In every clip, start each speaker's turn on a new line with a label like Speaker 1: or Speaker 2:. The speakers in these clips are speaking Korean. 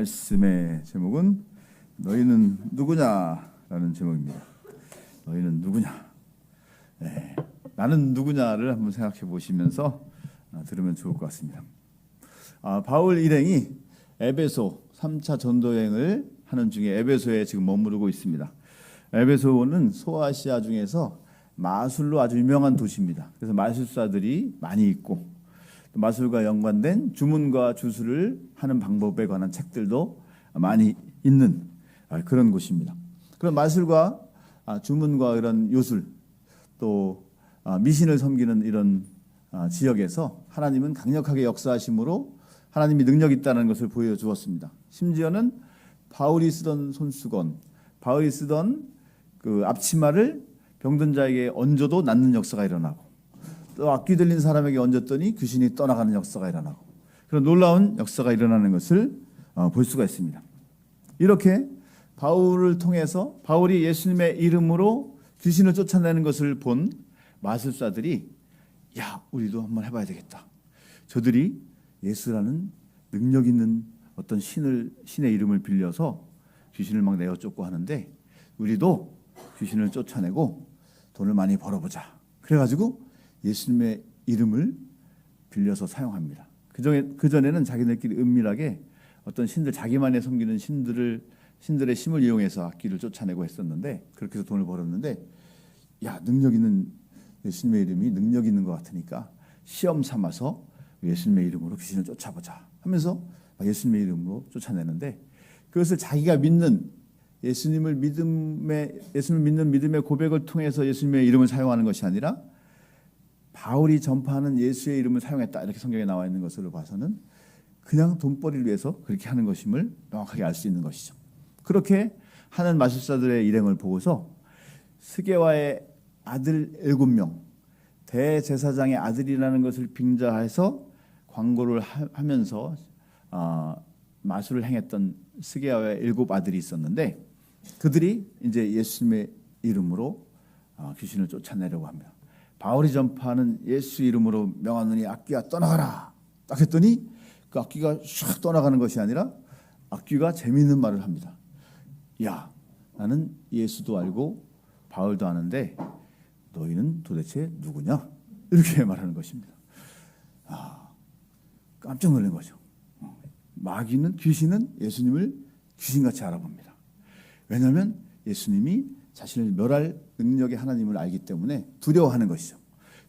Speaker 1: 말씀의 제목은 너희는 누구냐라는 제목입니다. 너희는 누구냐? 네, 나는 누구냐를 한번 생각해 보시면서 들으면 좋을 것 같습니다. 바울 일행이 에베소 3차 전도여행을 하는 중에 에베소에 지금 머무르고 있습니다. 에베소는 소아시아 중에서 마술로 아주 유명한 도시입니다. 그래서 마술사들이 많이 있고 또 마술과 연관된 주문과 주술을 하는 방법에 관한 책들도 많이 있는 그런 곳입니다. 그런 마술과 주문과 이런 요술 또 미신을 섬기는 이런 지역에서 하나님은 강력하게 역사하심으로 하나님이 능력이 있다는 것을 보여주었습니다. 심지어는 바울이 쓰던 손수건, 바울이 쓰던 그 앞치마를 병든 자에게 얹어도 낫는 역사가 일어나고 또 악귀 들린 사람에게 얹었더니 귀신이 떠나가는 역사가 일어나고 그런 놀라운 역사가 일어나는 것을 볼 수가 있습니다. 이렇게 바울을 통해서 바울이 예수님의 이름으로 귀신을 쫓아내는 것을 본 마술사들이 야, 우리도 한번 해봐야 되겠다. 저들이 예수라는 능력 있는 어떤 신의 이름을 빌려서 귀신을 막 내어 쫓고 하는데 우리도 귀신을 쫓아내고 돈을 많이 벌어보자. 그래가지고 예수님의 이름을 빌려서 사용합니다. 그전에는 자기들끼리 은밀하게 어떤 신들, 자기만이 섬기는 신들의 힘을 이용해서 악귀를 쫓아내고 했었는데 그렇게 해서 돈을 벌었는데 야, 능력 있는 예수님의 이름이 능력 있는 것 같으니까 시험 삼아서 예수님의 이름으로 귀신을 쫓아보자 하면서 예수님의 이름으로 쫓아내는데 그것을 자기가 믿는 예수님을 믿는 믿음의 고백을 통해서 예수님의 이름을 사용하는 것이 아니라 바울이 전파하는 예수의 이름을 사용했다 이렇게 성경에 나와 있는 것으로 봐서는 그냥 돈벌이를 위해서 그렇게 하는 것임을 명확하게 알 수 있는 것이죠. 그렇게 하는 마술사들의 일행을 보고서 스게와의 아들 7명 대제사장의 아들이라는 것을 빙자해서 광고를 하면서 마술을 행했던 스게와의 7 아들이 있었는데 그들이 이제 예수님의 이름으로 귀신을 쫓아내려고 합니다. 바울이 전파하는 예수 이름으로 명하노니 악귀야 떠나가라 딱 했더니 그 악귀가 슉 떠나가는 것이 아니라 악귀가 재미있는 말을 합니다. 야, 나는 예수도 알고 바울도 아는데 너희는 도대체 누구냐? 이렇게 말하는 것입니다. 깜짝 놀란 거죠. 귀신은 예수님을 귀신같이 알아봅니다. 왜냐하면 예수님이 자신을 멸할 능력의 하나님을 알기 때문에 두려워하는 것이죠.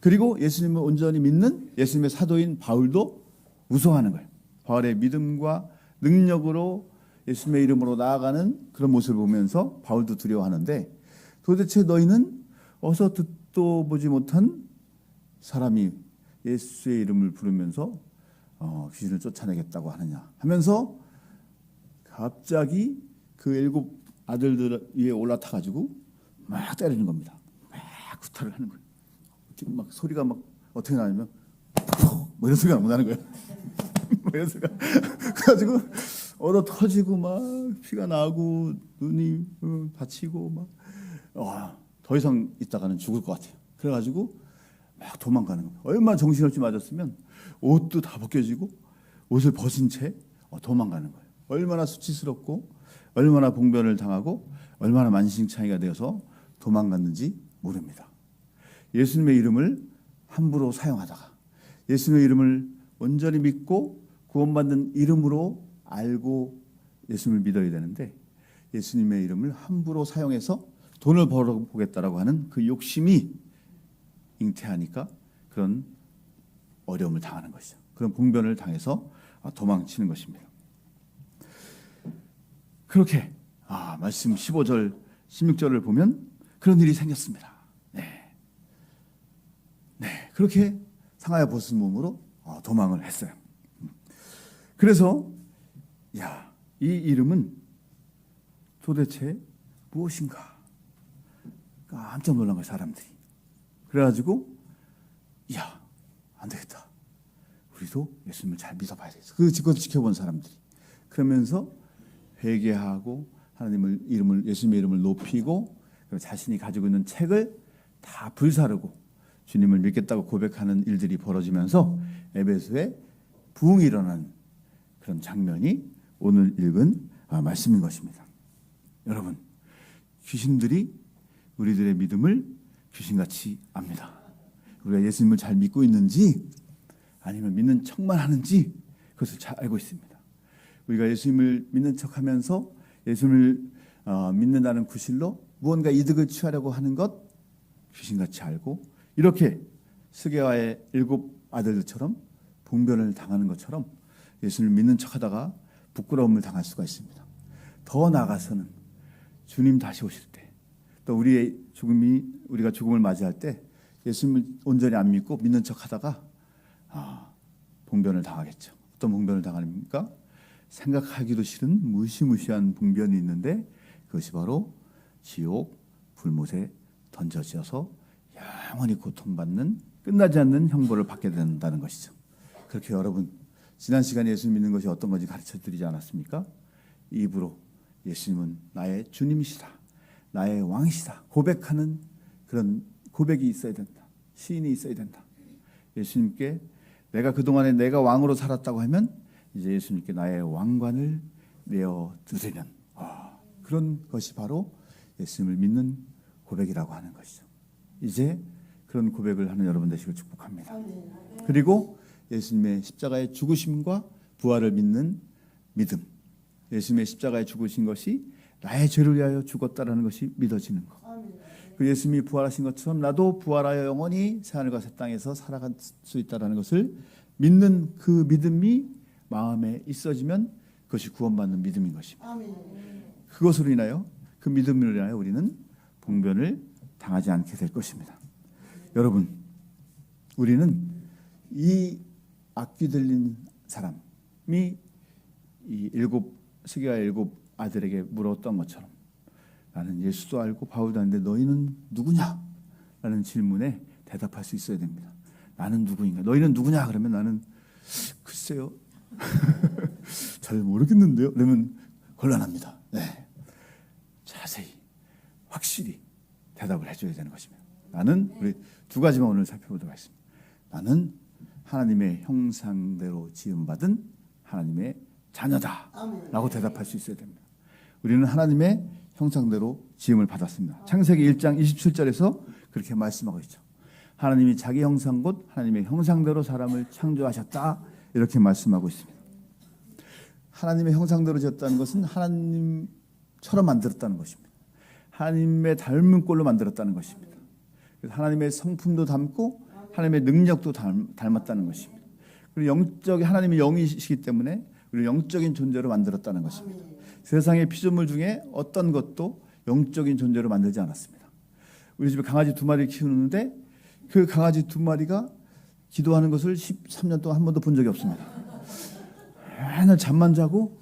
Speaker 1: 그리고 예수님을 온전히 믿는 예수님의 사도인 바울도 무서워하는 거예요. 바울의 믿음과 능력으로 예수님의 이름으로 나아가는 그런 모습을 보면서 바울도 두려워하는데 도대체 너희는 어서 듣도 보지 못한 사람이 예수의 이름을 부르면서 귀신을 쫓아내겠다고 하느냐 하면서 갑자기 그 7 아들들 위에 올라타가지고 막 때리는 겁니다. 막 구타를 하는 거예요. 지금 막 소리가 막 어떻게 나냐면 뭐 이런 소리가 나는 거예요. 뭐 이런 소리가 그래가지고 얼어 터지고 막 피가 나고 눈이 다치고 막 더 이상 있다가는 죽을 것 같아요. 그래가지고 막 도망가는 거예요. 얼마나 정신없이 맞았으면 옷도 다 벗겨지고 옷을 벗은 채 도망가는 거예요. 얼마나 수치스럽고 얼마나 봉변을 당하고 얼마나 만신창이가 되어서 도망갔는지 모릅니다. 예수님의 이름을 함부로 사용하다가 예수님의 이름을 온전히 믿고 구원받는 이름으로 알고 예수님을 믿어야 되는데 예수님의 이름을 함부로 사용해서 돈을 벌어보겠다라고 하는 그 욕심이 잉태하니까 그런 어려움을 당하는 것이죠. 그런 봉변을 당해서 도망치는 것입니다. 그렇게 말씀 15절, 16절을 보면 그런 일이 생겼습니다. 네, 그렇게 상하여 벗은 몸으로 도망을 했어요. 그래서 이 이름은 도대체 무엇인가? 깜짝 놀란 거예요, 사람들이. 그래가지고 안 되겠다. 우리도 예수님을 잘 믿어봐야 되겠어. 그것을 지켜본 사람들이. 그러면서 회개하고 예수님의 이름을 높이고 자신이 가지고 있는 책을 다 불사르고 주님을 믿겠다고 고백하는 일들이 벌어지면서 에베소에 부흥이 일어난 그런 장면이 오늘 읽은 말씀인 것입니다. 여러분, 귀신들이 우리들의 믿음을 귀신같이 압니다. 우리가 예수님을 잘 믿고 있는지 아니면 믿는 척만 하는지 그것을 잘 알고 있습니다. 우리가 예수님을 믿는 척하면서 예수님을 믿는다는 구실로 무언가 이득을 취하려고 하는 것 귀신같이 알고, 이렇게 스게와의 7 아들들처럼 봉변을 당하는 것처럼 예수님을 믿는 척하다가 부끄러움을 당할 수가 있습니다. 더 나아가서는 주님 다시 오실 때, 또 우리가 죽음을 맞이할 때 예수님을 온전히 안 믿고 믿는 척하다가 봉변을 당하겠죠. 어떤 봉변을 당합니까? 생각하기도 싫은 무시무시한 봉변이 있는데 그것이 바로 지옥 불못에 던져져서 영원히 고통받는, 끝나지 않는 형벌을 받게 된다는 것이죠. 그렇게 여러분, 지난 시간에 예수 믿는 것이 어떤 건지 가르쳐 드리지 않았습니까? 입으로 예수님은 나의 주님이시다, 나의 왕이시다 고백하는 그런 고백이 있어야 된다. 시인이 있어야 된다. 예수님께 내가 그동안에 내가 왕으로 살았다고 하면 이제 예수님께 나의 왕관을 내어드리는 그런 것이 바로 예수님을 믿는 고백이라고 하는 것이죠. 이제 그런 고백을 하는 여러분 되시길 축복합니다. 그리고 예수님의 십자가의 죽으심과 부활을 믿는 믿음, 예수님의 십자가에 죽으신 것이 나의 죄를 위하여 죽었다라는 것이 믿어지는 것, 그 예수님이 부활하신 것처럼 나도 부활하여 영원히 새하늘과 새 땅에서 살아갈 수 있다는 것을 믿는 그 믿음이 마음에 있어지면 그것이 구원받는 믿음인 것입니다. 그것으로 인하여, 그 믿음으로 인하여 우리는 봉변을 당하지 않게 될 것입니다. 여러분, 우리는 이 악귀 들린 사람이 이 스게와의 7 아들에게 물었던 것처럼 나는 예수도 알고 바울도 아는데 너희는 누구냐? 라는 질문에 대답할 수 있어야 됩니다. 나는 누구인가? 너희는 누구냐? 그러면 나는 글쎄요 잘 모르겠는데요. 그러면 곤란합니다. 네. 자세히 확실히 대답을 해줘야 되는 것입니다. 나는, 우리 2가지만 오늘 살펴보도록 하겠습니다. 나는 하나님의 형상대로 지음받은 하나님의 자녀다 라고 대답할 수 있어야 됩니다. 우리는 하나님의 형상대로 지음을 받았습니다. 창세기 1장 27절에서 그렇게 말씀하고 있죠. 하나님이 자기 형상 곧 하나님의 형상대로 사람을 창조하셨다, 이렇게 말씀하고 있습니다. 하나님의 형상대로 지었다는 것은 하나님처럼 만들었다는 것입니다. 하나님의 닮은 꼴로 만들었다는 것입니다. 그래서 하나님의 성품도 닮고 하나님의 능력도 닮았다는 것입니다. 그리고 하나님이 영이시기 때문에 우리를 영적인 존재로 만들었다는 것입니다. 세상의 피조물 중에 어떤 것도 영적인 존재로 만들지 않았습니다. 우리 집에 강아지 2마리 키우는데 그 강아지 2마리가 기도하는 것을 13년 동안 한 번도 본 적이 없습니다. 맨날 잠만 자고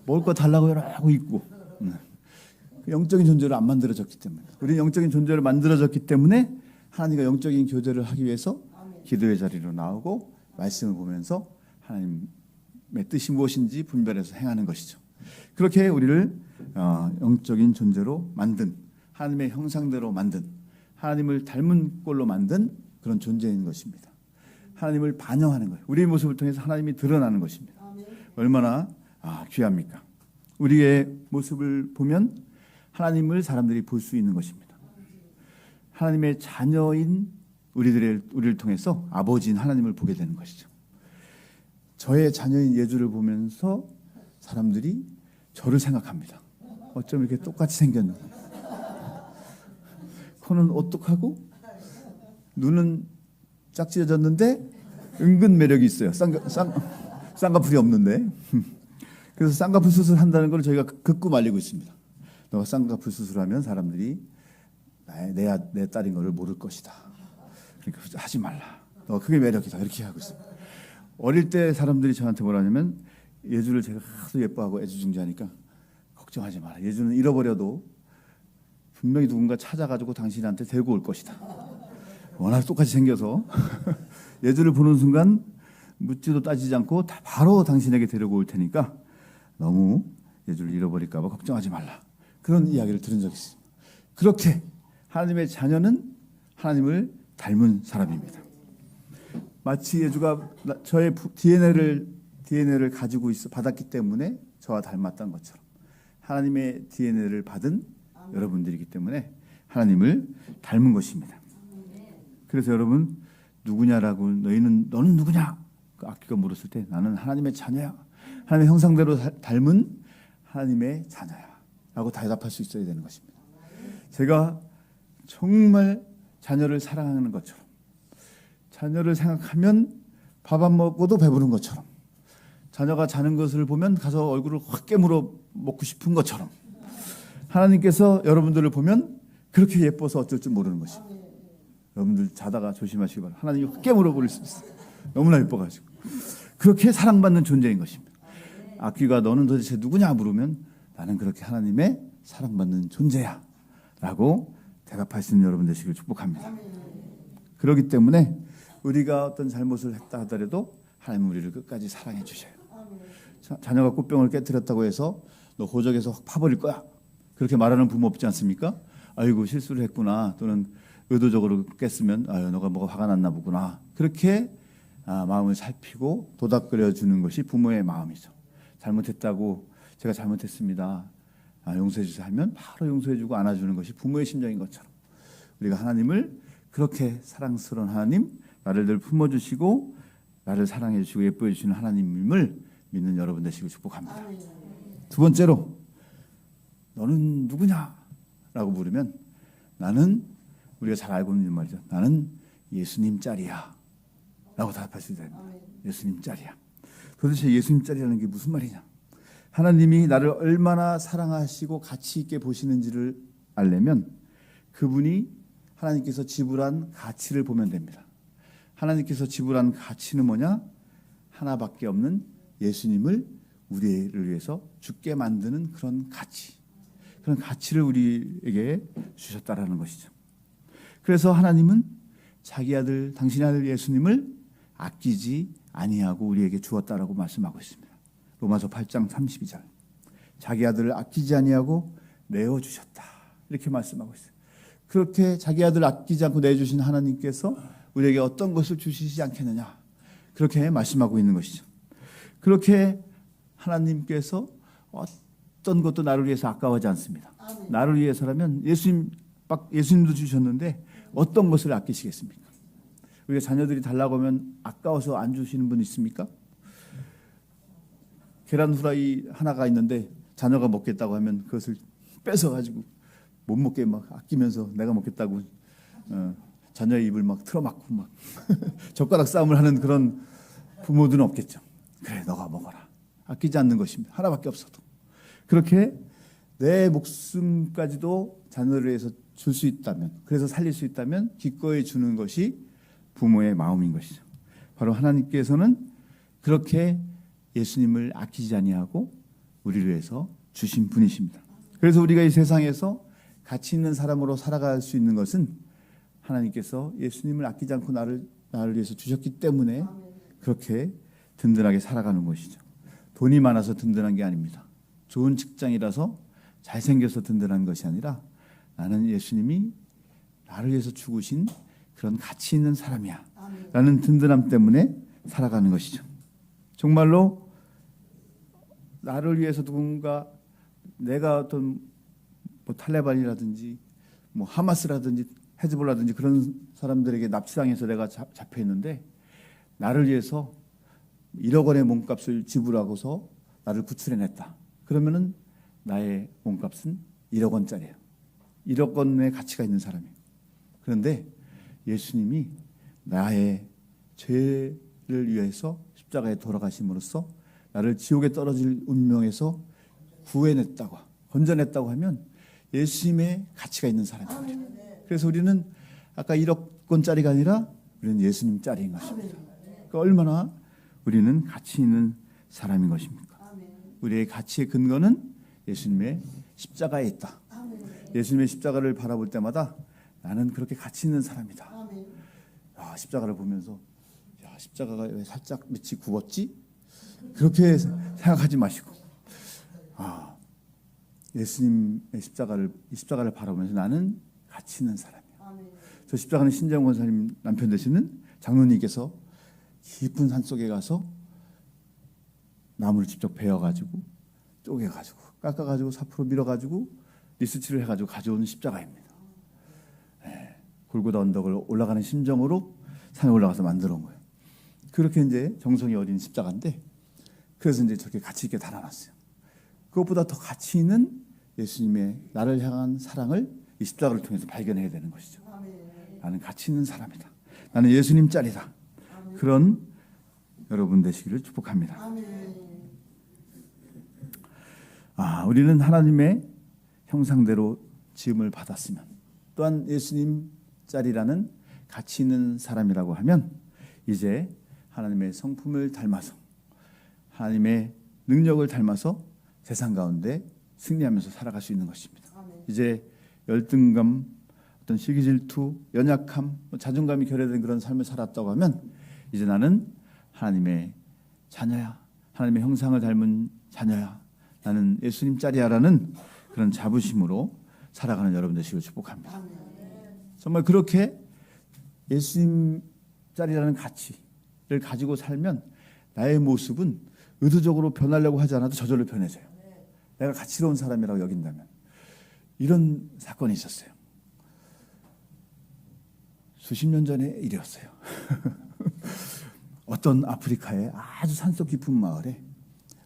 Speaker 1: 먹을 거 달라고 하고 있고, 영적인 존재로 안 만들어졌기 때문에, 우리는 영적인 존재로 만들어졌기 때문에 하나님과 영적인 교제를 하기 위해서 기도의 자리로 나오고 말씀을 보면서 하나님의 뜻이 무엇인지 분별해서 행하는 것이죠. 그렇게 우리를 영적인 존재로 만든, 하나님의 형상대로 만든, 하나님을 닮은 꼴로 만든 그런 존재인 것입니다. 하나님을 반영하는 거예요. 우리의 모습을 통해서 하나님이 드러나는 것입니다. 얼마나 귀합니까? 우리의 모습을 보면 하나님을 사람들이 볼 수 있는 것입니다. 하나님의 자녀인 우리를 통해서 아버지인 하나님을 보게 되는 것이죠. 저의 자녀인 예주를 보면서 사람들이 저를 생각합니다. 어쩜 이렇게 똑같이 생겼나? 코는 오똑하고 눈은 짝지어졌는데 은근 매력이 있어요. 쌍꺼풀이 없는데. 그래서 쌍꺼풀 수술한다는 걸 저희가 극구 말리고 있습니다. 너가 쌍꺼풀 수술하면 사람들이 내 딸인 것을 모를 것이다. 그러니까 하지 말라. 너가 그게 매력이다. 이렇게 하고 있습니다. 어릴 때 사람들이 저한테 뭐라 하냐면, 예주를 제가 하도 예뻐하고 애지중지하니까 걱정하지 마라. 예주는 잃어버려도 분명히 누군가 찾아가지고 당신한테 데리고 올 것이다. 워낙 똑같이 생겨서 예주를 보는 순간 묻지도 따지지 않고 다 바로 당신에게 데리고 올 테니까 너무 예주를 잃어버릴까 봐 걱정하지 말라. 그런 이야기를 들은 적이 있습니다. 그렇게 하나님의 자녀는 하나님을 닮은 사람입니다. 마치 예주가 저의 DNA를 가지고 받았기 때문에 저와 닮았다는 것처럼 하나님의 DNA를 받은 여러분들이기 때문에 하나님을 닮은 것입니다. 그래서 여러분 누구냐라고 너는 누구냐? 그 악귀가 물었을 때 나는 하나님의 자녀야. 하나님의 형상대로 닮은 하나님의 자녀야 라고 대답할 수 있어야 되는 것입니다. 제가 정말 자녀를 사랑하는 것처럼, 자녀를 생각하면 밥 안 먹어도 배부른 것처럼, 자녀가 자는 것을 보면 가서 얼굴을 확 깨물어 먹고 싶은 것처럼, 하나님께서 여러분들을 보면 그렇게 예뻐서 어쩔 줄 모르는 것입니다. 여러분들 자다가 조심하시기 바랍니다. 하나님이 확 깨물어 버릴 수 있어요. 너무나 예뻐가지고. 그렇게 사랑받는 존재인 것입니다. 악귀가 너는 도대체 누구냐 물으면 나는 그렇게 하나님의 사랑받는 존재야 라고 대답할 수 있는 여러분 되시길 축복합니다. 그렇기 때문에 우리가 어떤 잘못을 했다 하더라도 하나님은 우리를 끝까지 사랑해 주셔요. 자녀가 꽃병을 깨뜨렸다고 해서 너 호적에서 확 파버릴 거야 그렇게 말하는 부모 없지 않습니까? 아이고 실수를 했구나, 또는 의도적으로 깼으면 아유 너가 뭐가 화가 났나 보구나, 그렇게 마음을 살피고 도닥거려 주는 것이 부모의 마음이죠. 잘못했다고 제가 잘못했습니다, 용서해 주세요 하면 바로 용서해 주고 안아주는 것이 부모의 심정인 것처럼 우리가 하나님을 그렇게 사랑스러운 하나님, 나를 늘 품어주시고 나를 사랑해 주시고 예뻐해 주시는 하나님을 믿는 여러분 되시길 축복합니다. 두 번째로 너는 누구냐? 라고 물으면 나는, 우리가 잘 알고 있는 말이죠, 나는 예수님 짤이야 라고 답할 수 있어야 됩니다. 예수님 짤이야. 도대체 예수님 짤이라는 게 무슨 말이냐? 하나님이 나를 얼마나 사랑하시고 가치 있게 보시는지를 알려면 그분이 하나님께서 지불한 가치를 보면 됩니다. 하나님께서 지불한 가치는 뭐냐? 하나밖에 없는 예수님을 우리를 위해서 죽게 만드는 그런 가치, 그런 가치를 우리에게 주셨다라는 것이죠. 그래서 하나님은 자기 아들, 당신의 아들 예수님을 아끼지 아니하고 우리에게 주었다라고 말씀하고 있습니다. 로마서 8장 32절. 자기 아들을 아끼지 아니하고 내어주셨다 이렇게 말씀하고 있어요. 그렇게 자기 아들을 아끼지 않고 내주신 하나님께서 우리에게 어떤 것을 주시지 않겠느냐, 그렇게 말씀하고 있는 것이죠. 그렇게 하나님께서 어떤 것도 나를 위해서 아까워하지 않습니다. 나를 위해서라면 예수님도 주셨는데 어떤 것을 아끼시겠습니까? 우리가 자녀들이 달라고 하면 아까워서 안 주시는 분 있습니까? 계란 후라이 하나가 있는데 자녀가 먹겠다고 하면 그것을 뺏어가지고 못 먹게 막 아끼면서 내가 먹겠다고 자녀의 입을 막 틀어막고 막 젓가락 싸움을 하는 그런 부모들은 없겠죠. 그래 너가 먹어라. 아끼지 않는 것입니다. 하나밖에 없어도. 그렇게 내 목숨까지도 자녀를 위해서 줄 수 있다면, 그래서 살릴 수 있다면 기꺼이 주는 것이 부모의 마음인 것이죠. 바로 하나님께서는 그렇게 예수님을 아끼지 아니하고 우리를 위해서 주신 분이십니다. 그래서 우리가 이 세상에서 가치 있는 사람으로 살아갈 수 있는 것은 하나님께서 예수님을 아끼지 않고 나를 위해서 주셨기 때문에 그렇게 든든하게 살아가는 것이죠. 돈이 많아서 든든한 게 아닙니다. 좋은 직장이라서 잘생겨서 든든한 것이 아니라 나는 예수님이 나를 위해서 죽으신 그런 가치 있는 사람이야 라는 든든함 때문에 살아가는 것이죠. 정말로 나를 위해서 누군가, 내가 어떤 뭐 탈레반이라든지 뭐 하마스라든지 헤즈볼라든지 그런 사람들에게 납치당해서 내가 잡혀 있는데 나를 위해서 1억 원의 몸값을 지불하고서 나를 구출해냈다. 그러면은 나의 몸값은 1억 원짜리예요. 1억 원의 가치가 있는 사람이에요. 그런데 예수님이 나의 죄를 위해서 십자가에 돌아가심으로써 나를 지옥에 떨어질 운명에서 구해냈다고, 건져냈다고 하면 예수님의 가치가 있는 사람이에요. 그래서 우리는 아까 1억 원짜리가 아니라 우리는 예수님 짤인 것입니다. 그러니까 얼마나 우리는 가치 있는 사람인 것입니까? 우리의 가치의 근거는 예수님의 십자가에 있다. 예수님의 십자가를 바라볼 때마다 나는 그렇게 가치 있는 사람이다. 십자가를 보면서 십자가가 왜 살짝 밑이 굽었지? 그렇게 생각하지 마시고 예수님의 십자가를 바라보면서 나는 가치 있는 사람이야. 저 십자가는 신재영 권사님 남편 되시는 장로님께서 깊은 산속에 가서 나무를 직접 베어가지고 쪼개가지고 깎아가지고 사포로 밀어가지고 리스치를 해가지고 가져온 십자가입니다. 골고다 언덕을 올라가는 심정으로 산에 올라가서 만들어 온 거예요. 그렇게 이제 정성이 어린 십자가인데, 그래서 이제 저렇게 가치 있게 달아놨어요. 그것보다 더 가치 있는 예수님의 나를 향한 사랑을 이 십자가를 통해서 발견해야 되는 것이죠. 나는 가치 있는 사람이다. 나는 예수님 짤이다. 그런 여러분 되시기를 축복합니다. 우리는 하나님의 형상대로 지음을 받았으면, 또한 예수님 짤이라는 가치 있는 사람이라고 하면, 이제 하나님의 성품을 닮아서, 하나님의 능력을 닮아서 세상 가운데 승리하면서 살아갈 수 있는 것입니다. 이제 열등감, 어떤 시기 질투, 연약함, 자존감이 결여된 그런 삶을 살았다고 하면, 이제 나는 하나님의 자녀야, 하나님의 형상을 닮은 자녀야, 나는 예수님 짤이야라는 그런 자부심으로 살아가는 여러분 되시길 축복합니다. 정말 그렇게 예수님 짤이라는 가치를 가지고 살면 나의 모습은 의도적으로 변하려고 하지 않아도 저절로 변해져요. 내가 가치로운 사람이라고 여긴다면. 이런 사건이 있었어요. 수십 년 전의 일이었어요. 어떤 아프리카의 아주 산속 깊은 마을에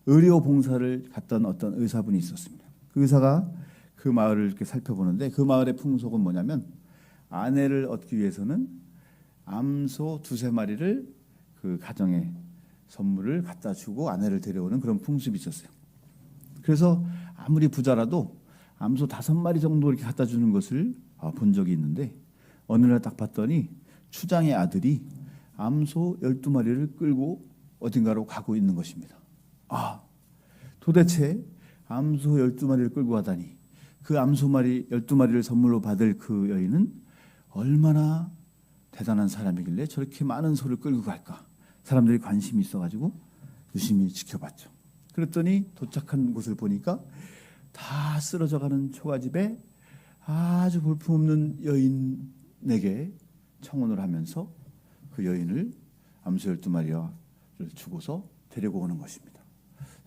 Speaker 1: 의료 봉사를 갔던 어떤 의사분이 있었습니다. 그 의사가 그 마을을 이렇게 살펴보는데, 그 마을의 풍속은 뭐냐면, 아내를 얻기 위해서는 암소 2-3마리를 그 가정에 선물을 갖다 주고 아내를 데려오는 그런 풍습이 있었어요. 그래서 아무리 부자라도 암소 5마리 정도 이렇게 갖다 주는 것을 본 적이 있는데, 어느 날 딱 봤더니 추장의 아들이 암소 12마리를 끌고 어딘가로 가고 있는 것입니다. 도대체 암소 12마리를 끌고 가다니, 그 암소 12마리를 선물로 받을 그 여인은 얼마나 대단한 사람이길래 저렇게 많은 소를 끌고 갈까? 사람들이 관심이 있어가지고 유심히 지켜봤죠. 그랬더니 도착한 곳을 보니까 다 쓰러져가는 초가집에 아주 볼품없는 여인에게 청혼을 하면서 그 여인을 암소 12마리를 주고서 데리고 오는 것입니다.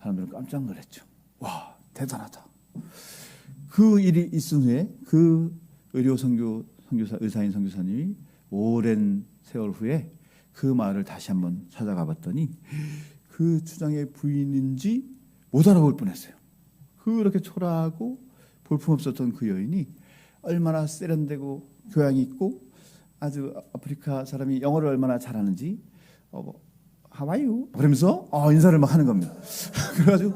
Speaker 1: 사람들은 깜짝 놀랐죠. 와, 대단하다. 그 일이 있은 후에 그 의사인 선교사님이 오랜 세월 후에 그 마을을 다시 한번 찾아가 봤더니 그 추장의 부인인지 못 알아볼 뻔했어요. 그렇게 초라하고 볼품없었던 그 여인이 얼마나 세련되고 교양이 있고 아주 아프리카 사람이 영어를 얼마나 잘하는지 하와이유 그러면서 인사를 막 하는 겁니다. 그래가지고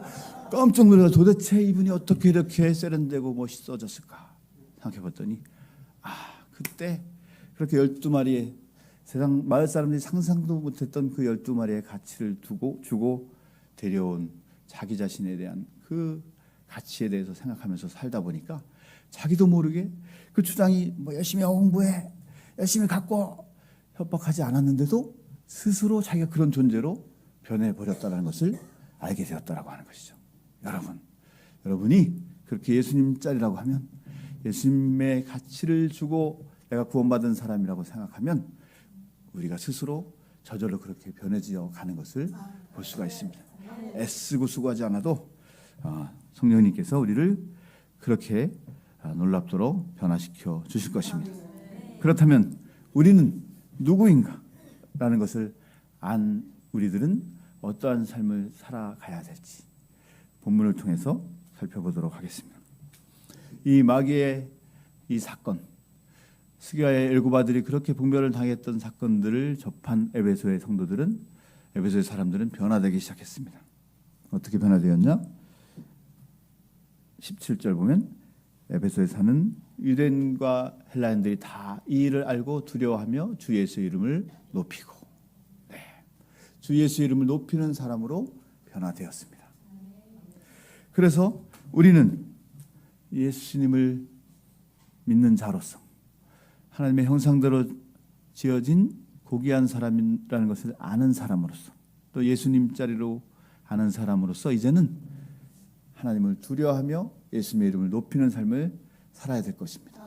Speaker 1: 깜짝 놀라서 도대체 이분이 어떻게 이렇게 세련되고 멋있어졌을까 생각해봤더니 그때 그렇게 12마리의 세상 마을 사람들이 상상도 못했던 그 12마리의 가치를 주고 데려온 자기 자신에 대한 그 가치에 대해서 생각하면서 살다 보니까 자기도 모르게 그 추장이 열심히 공부해, 열심히 갖고 협박하지 않았는데도 스스로 자기가 그런 존재로 변해버렸다는 것을 알게 되었다라고 하는 것이죠. 여러분이 그렇게 예수님 짤이라고 하면, 예수님의 가치를 주고 내가 구원받은 사람이라고 생각하면 우리가 스스로 저절로 그렇게 변해져 가는 것을 볼 수가 있습니다. 애쓰고 수고하지 않아도 성령님께서 우리를 그렇게 놀랍도록 변화시켜 주실 것입니다. 그렇다면 우리는 누구인가? 라는 것을 안 우리들은 어떠한 삶을 살아가야 될지 본문을 통해서 살펴보도록 하겠습니다. 이 마귀의 이 사건, 스가랴의 엘고바들이 그렇게 봉변을 당했던 사건들을 접한 에베소의 성도들은, 에베소의 사람들은 변화되기 시작했습니다. 어떻게 변화되었냐? 17절 보면 에베소에 사는 유대인과 헬라인들이 다 이 일을 알고 두려워하며 주 예수의 이름을 높이고, 주 예수의 이름을 높이는 사람으로 변화되었습니다. 그래서 우리는 예수님을 믿는 자로서 하나님의 형상대로 지어진 고귀한 사람이라는 것을 아는 사람으로서, 또 예수님 자리로 아는 사람으로서 이제는 하나님을 두려워하며 예수님의 이름을 높이는 삶을 살아야 될 것입니다.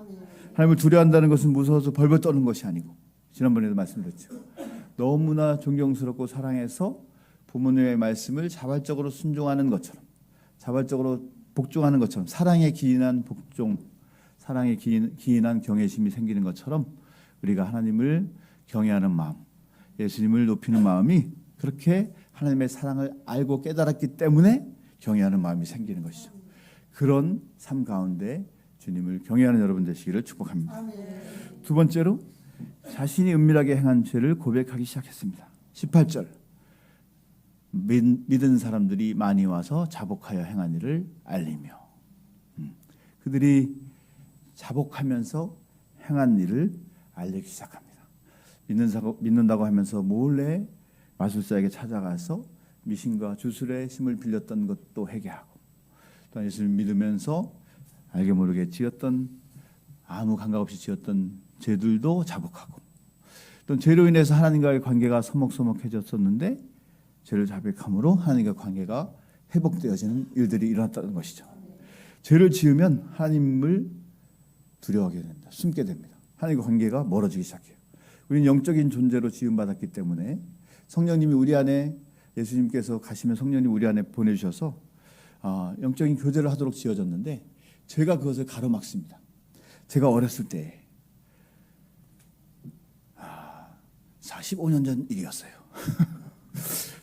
Speaker 1: 하나님을 두려워한다는 것은 무서워서 벌벌 떠는 것이 아니고, 지난번에도 말씀드렸죠. 너무나 존경스럽고 사랑해서 부모님의 말씀을 자발적으로 순종하는 것처럼 자발적으로 복종하는 것처럼 사랑에 기인한 복종, 사랑에 기인한 경외심이 생기는 것처럼 우리가 하나님을 경외하는 마음, 예수님을 높이는 마음이 그렇게 하나님의 사랑을 알고 깨달았기 때문에 경외하는 마음이 생기는 것이죠. 그런 삶 가운데 주님을 경외하는 여러분 되시기를 축복합니다. 두 번째로 자신이 은밀하게 행한 죄를 고백하기 시작했습니다. 18절 믿은 사람들이 많이 와서 자복하여 행한 일을 알리며 그들이 자복하면서 행한 일을 알리기 시작합니다. 믿는다고 하면서 몰래 마술사에게 찾아가서 미신과 주술의 힘을 빌렸던 것도 회개하고 또 예수를 믿으면서 알게 모르게 지었던 아무 감각 없이 지었던 죄들도 자복하고 또 죄로 인해서 하나님과의 관계가 서먹서먹해졌었는데 죄를 자백함으로 하나님과 관계가 회복되어지는 일들이 일어났다는 것이죠. 죄를 지으면 하나님을 두려워하게 됩니다. 숨게 됩니다. 하나님과 관계가 멀어지기 시작해요. 우리는 영적인 존재로 지음받았기 때문에 성령님이 우리 안에 예수님께서 가시면 성령님 우리 안에 보내주셔서 영적인 교제를 하도록 지어졌는데 제가 그것을 가로막습니다. 제가 어렸을 때 45년 전 일이었어요.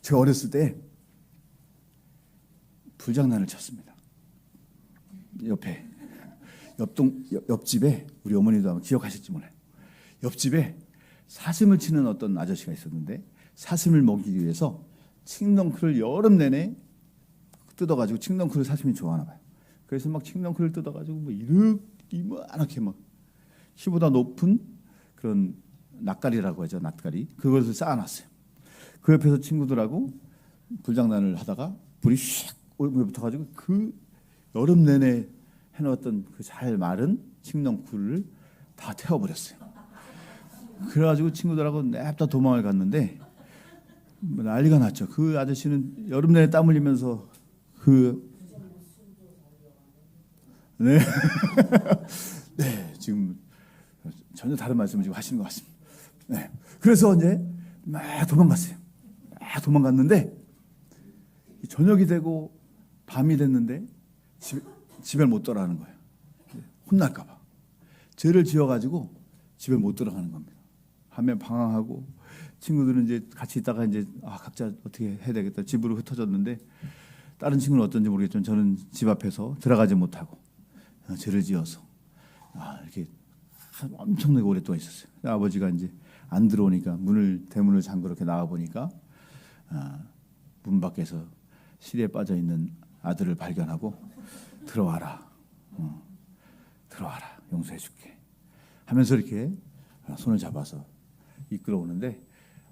Speaker 1: 제가 어렸을 때 불장난을 쳤습니다. 옆집에 우리 어머니도 아마 기억하실지 몰라요. 옆집에 사슴을 치는 어떤 아저씨가 있었는데 사슴을 먹이기 위해서 칡넝쿨을 여름 내내 뜯어가지고 칡넝쿨을 사슴이 좋아하나 봐요. 그래서 막 칡넝쿨을 뜯어가지고 뭐 이만하게 막 키보다 높은 그런 낫가리라고 하죠. 낫가리 그것을 쌓아놨어요. 그 옆에서 친구들하고 불장난을 하다가 불이 휙 붙어가지고 그 여름 내내 해놓았던 그 잘 마른 칡넝쿨을 다 태워버렸어요. 그래가지고 친구들하고 냅다 도망을 갔는데 난리가 났죠. 그 아저씨는 여름 내내 땀 흘리면서 네. 네, 지금 전혀 다른 말씀을 지금 하시는 것 같습니다. 네. 그래서 이제 막 도망갔어요. 막 도망갔는데 저녁이 되고 밤이 됐는데 집에 못 들어가는 거예요. 혼날까 봐. 죄를 지어가지고 집에 못 들어가는 겁니다. 밤에 방황하고 친구들은 이제 같이 있다가 이제 각자 어떻게 해야 되겠다 집으로 흩어졌는데 다른 친구는 어떤지 모르겠지만 저는 집 앞에서 들어가지 못하고 죄를 지어서 이렇게 엄청나게 오랫동안 있었어요. 아버지가 이제 안 들어오니까 대문을 잠그고 이렇게 나와 보니까 문 밖에서 실에 빠져 있는 아들을 발견하고 들어와라, 들어와라, 용서해줄게 하면서 이렇게 손을 잡아서 이끌어오는데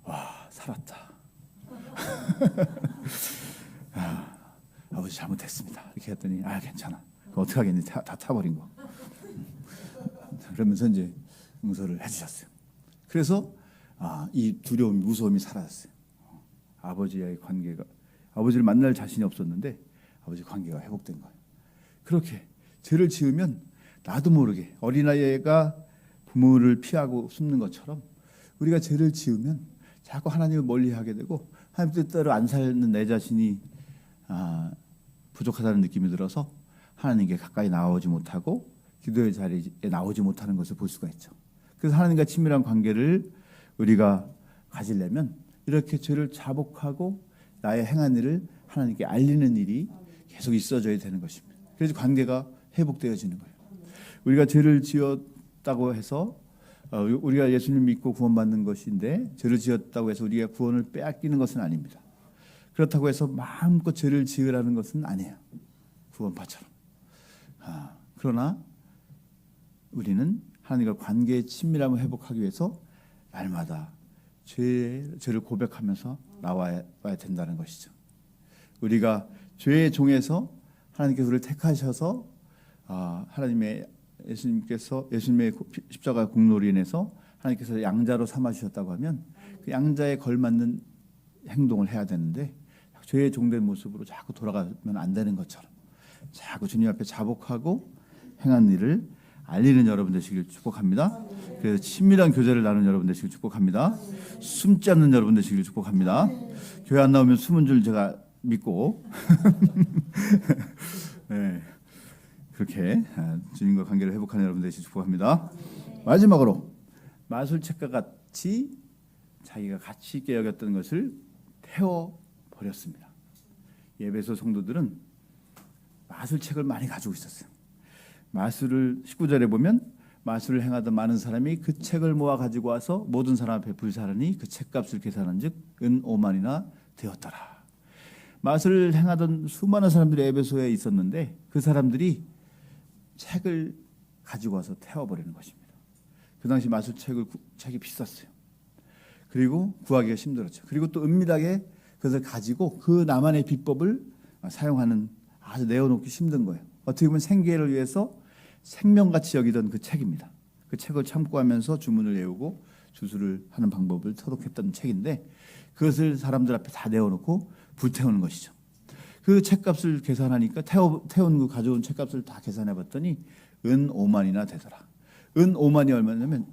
Speaker 1: 와 살았다. 아버지 잘못했습니다. 이렇게 했더니 괜찮아. 어떻게 하겠니? 다 타버린 거. 그러면서 이제 용서를 해주셨어요. 그래서 이 두려움, 무서움이 사라졌어요. 아버지와의 관계가 아버지를 만날 자신이 없었는데 아버지 관계가 회복된 거예요. 그렇게 죄를 지으면 나도 모르게 어린아이가 부모를 피하고 숨는 것처럼 우리가 죄를 지으면 자꾸 하나님을 멀리하게 되고 하나님 뜻대로 안 사는 내 자신이 부족하다는 느낌이 들어서 하나님께 가까이 나오지 못하고 기도의 자리에 나오지 못하는 것을 볼 수가 있죠. 그래서 하나님과 친밀한 관계를 우리가 가지려면 이렇게 죄를 자복하고 나의 행한 일을 하나님께 알리는 일이 계속 있어져야 되는 것입니다. 그래서 관계가 회복되어지는 거예요. 우리가 죄를 지었다고 해서 우리가 예수님 믿고 구원받는 것인데 죄를 지었다고 해서 우리가 구원을 빼앗기는 것은 아닙니다. 그렇다고 해서 마음껏 죄를 지으라는 것은 아니에요. 구원파처럼. 그러나 우리는 하나님과 관계의 친밀함을 회복하기 위해서 날마다 죄를 고백하면서 나와야 된다는 것이죠. 우리가 죄의 종에서 하나님께서 우리를 택하셔서 예수님의 십자가 공로로 인해서 하나님께서 양자로 삼아주셨다고 하면 그 양자에 걸맞는 행동을 해야 되는데 죄의 종된 모습으로 자꾸 돌아가면 안 되는 것처럼 자꾸 주님 앞에 자복하고 행한 일을 알리는 여러분 되시길 축복합니다. 그래서 친밀한 교제를 나누는 여러분 되시길 축복합니다. 숨지 않는 여러분 되시길 축복합니다. 교회 안 나오면 숨은 줄 제가 믿고 네, 그렇게 주님과 관계를 회복하는 여러분 되시길 축복합니다. 마지막으로 마술책과 같이 자기가 가치 있게 여겼던 것을 태워버렸습니다. 에베소 성도들은 마술책을 많이 가지고 있었어요. 마술을 19절에 보면 마술을 행하던 많은 사람이 그 책을 모아 가지고 와서 모든 사람 앞에 불사르니 그 책값을 계산한즉 은 5만이나 되었더라. 마술을 행하던 수많은 사람들이 에베소에 있었는데 그 사람들이 책을 가지고 와서 태워버리는 것입니다. 그 당시 책이 비쌌어요. 그리고 구하기가 힘들었죠. 그리고 또 은밀하게 그것을 가지고 그 나만의 비법을 사용하는 아주 내어놓기 힘든 거예요. 어떻게 보면 생계를 위해서 생명같이 여기던 그 책입니다. 그 책을 참고하면서 주문을 외우고 주술을 하는 방법을 터득했던 책인데 그것을 사람들 앞에 다 내어놓고 불태우는 것이죠. 그 책값을 계산하니까 태운 그 가져온 책값을 다 계산해봤더니 은 5만이나 되더라. 은 5만이 얼마냐면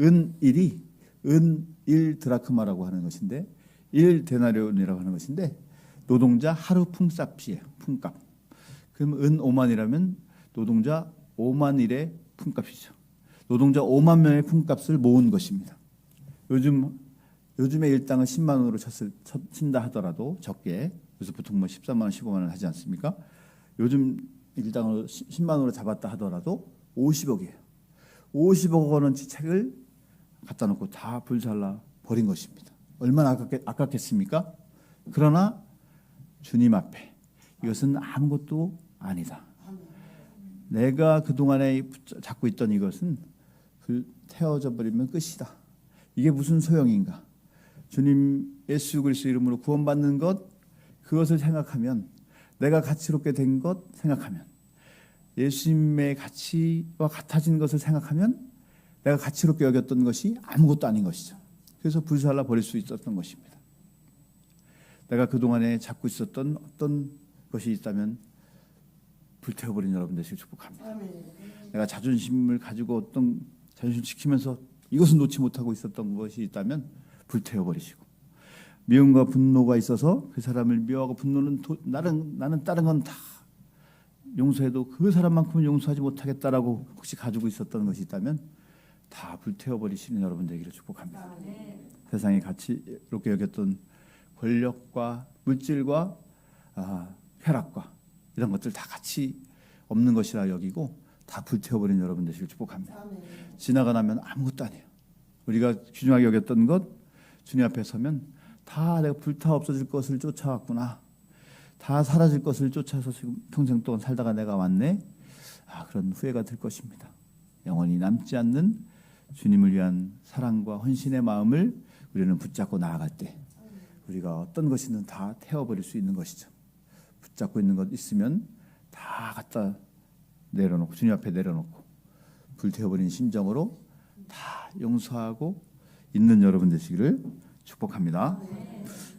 Speaker 1: 은 1이 은 1드라크마라고 하는 것인데 1데나리온이라고 하는 것인데 노동자 하루 품값이에요. 품값. 그럼 은 5만이라면 노동자 5만 일의 품값이죠. 노동자 5만 명의 품값을 모은 것입니다. 요즘에 일당을 10만 원으로 친다 하더라도 적게, 그래서 보통 13만 원, 15만 원 하지 않습니까? 요즘 일당을 10만 원으로 잡았다 하더라도 50억이에요. 50억 원어치 책을 갖다 놓고 다 불살라 버린 것입니다. 얼마나 아깝겠습니까? 그러나 주님 앞에 이것은 아무것도 아니다. 내가 그동안에 잡고 있던 이것은 태워져 버리면 끝이다. 이게 무슨 소용인가? 주님 예수 그리스도 이름으로 구원받는 것, 그것을 생각하면, 내가 가치롭게 된 것 생각하면, 예수님의 가치와 같아진 것을 생각하면 내가 가치롭게 여겼던 것이 아무것도 아닌 것이죠. 그래서 불살라 버릴 수 있었던 것입니다. 내가 그동안에 잡고 있었던 어떤 것이 있다면 불태워버린 여러분 되시길 축복합니다. 내가 자존심을 가지고 어떤 자존심 지키면서 이것은 놓지 못하고 있었던 것이 있다면 불태워버리시고, 미움과 분노가 있어서 그 사람을 미워하고 분노는 나는 다른 건 다 용서해도 그 사람만큼은 용서하지 못하겠다라고 혹시 가지고 있었던 것이 있다면 다 불태워버리시는 여러분 되기를 축복합니다. 세상에 가치롭게 여겼던 권력과 물질과 쾌락과 이런 것들 다 가치 없는 것이라 여기고 다 불태워버린 여러분 되시길 축복합니다. 지나가 나면 아무것도 아니에요. 우리가 귀중하게 여겼던 것 주님 앞에 서면 다 내가 불타 없어질 것을 쫓아왔구나, 다 사라질 것을 쫓아서 지금 평생 동안 살다가 내가 왔네, 그런 후회가 들 것입니다. 영원히 남지 않는 주님을 위한 사랑과 헌신의 마음을 우리는 붙잡고 나아갈 때 우리가 어떤 것이든 다 태워버릴 수 있는 것이죠. 붙잡고 있는 것 있으면 다 갖다 내려놓고, 주님 앞에 내려놓고 불태워버린 심정으로 다 용서하고 있는 여러분 되시기를 축복합니다.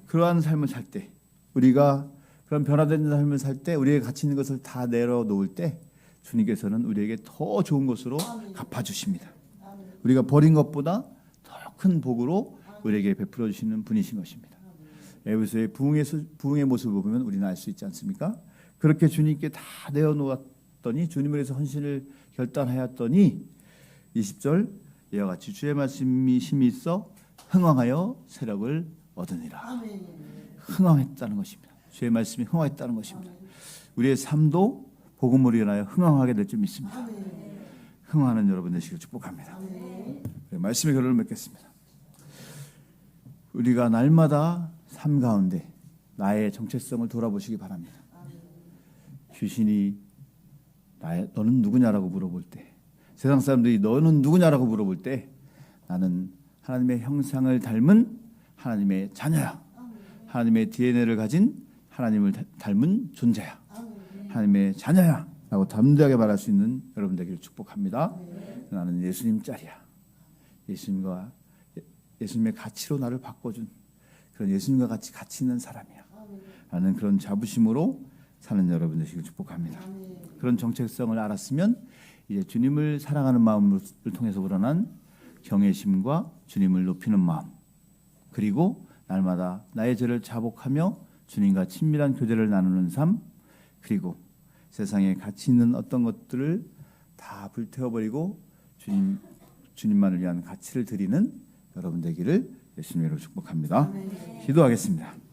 Speaker 1: 그러한 삶을 살 때, 우리가 그런 변화된 삶을 살 때, 우리의 가치 있는 것을 다 내려놓을 때 주님께서는 우리에게 더 좋은 것으로 갚아주십니다. 우리가 버린 것보다 더 큰 복으로 우리에게 베풀어 주시는 분이신 것입니다. 에베소의 부흥의 모습을 보면 우리는 알 수 있지 않습니까? 그렇게 주님께 다 내어놓았더니, 주님을 위해서 헌신을 결단하였더니 20절 이와 같이 주의 말씀이 힘이 있어 흥왕하여 세력을 얻으니라. 흥왕했다는 것입니다. 주의 말씀이 흥왕했다는 것입니다. 우리의 삶도 복음으로 인하여 흥왕하게 될 줄 믿습니다. 흥왕하는 여러분 되시길 축복합니다. 말씀의 결론을 맺겠습니다. 우리가 날마다 삶 가운데 나의 정체성을 돌아보시기 바랍니다. 귀신이 너는 누구냐라고 물어볼 때, 세상 사람들이 너는 누구냐라고 물어볼 때, 나는 하나님의 형상을 닮은 하나님의 자녀야, 하나님의 DNA를 가진 하나님을 닮은 존재야, 하나님의 자녀야 라고 담대하게 말할 수 있는 여러분 되기를 축복합니다. 나는 예수님 짤이야. 예수님의 가치로 나를 바꿔준 그런 예수님과 같이 가치 있는 사람이야 라는 그런 자부심으로 사는 여러분 되시길 축복합니다. 그런 정체성을 알았으면 이제 주님을 사랑하는 마음을 통해서 우러난 경외심과 주님을 높이는 마음, 그리고 날마다 나의 죄를 자복하며 주님과 친밀한 교제를 나누는 삶, 그리고 세상에 가치 있는 어떤 것들을 다 불태워버리고 주님만을 위한 가치를 드리는 여러분 되기를 예수님으로 축복합니다. 기도하겠습니다.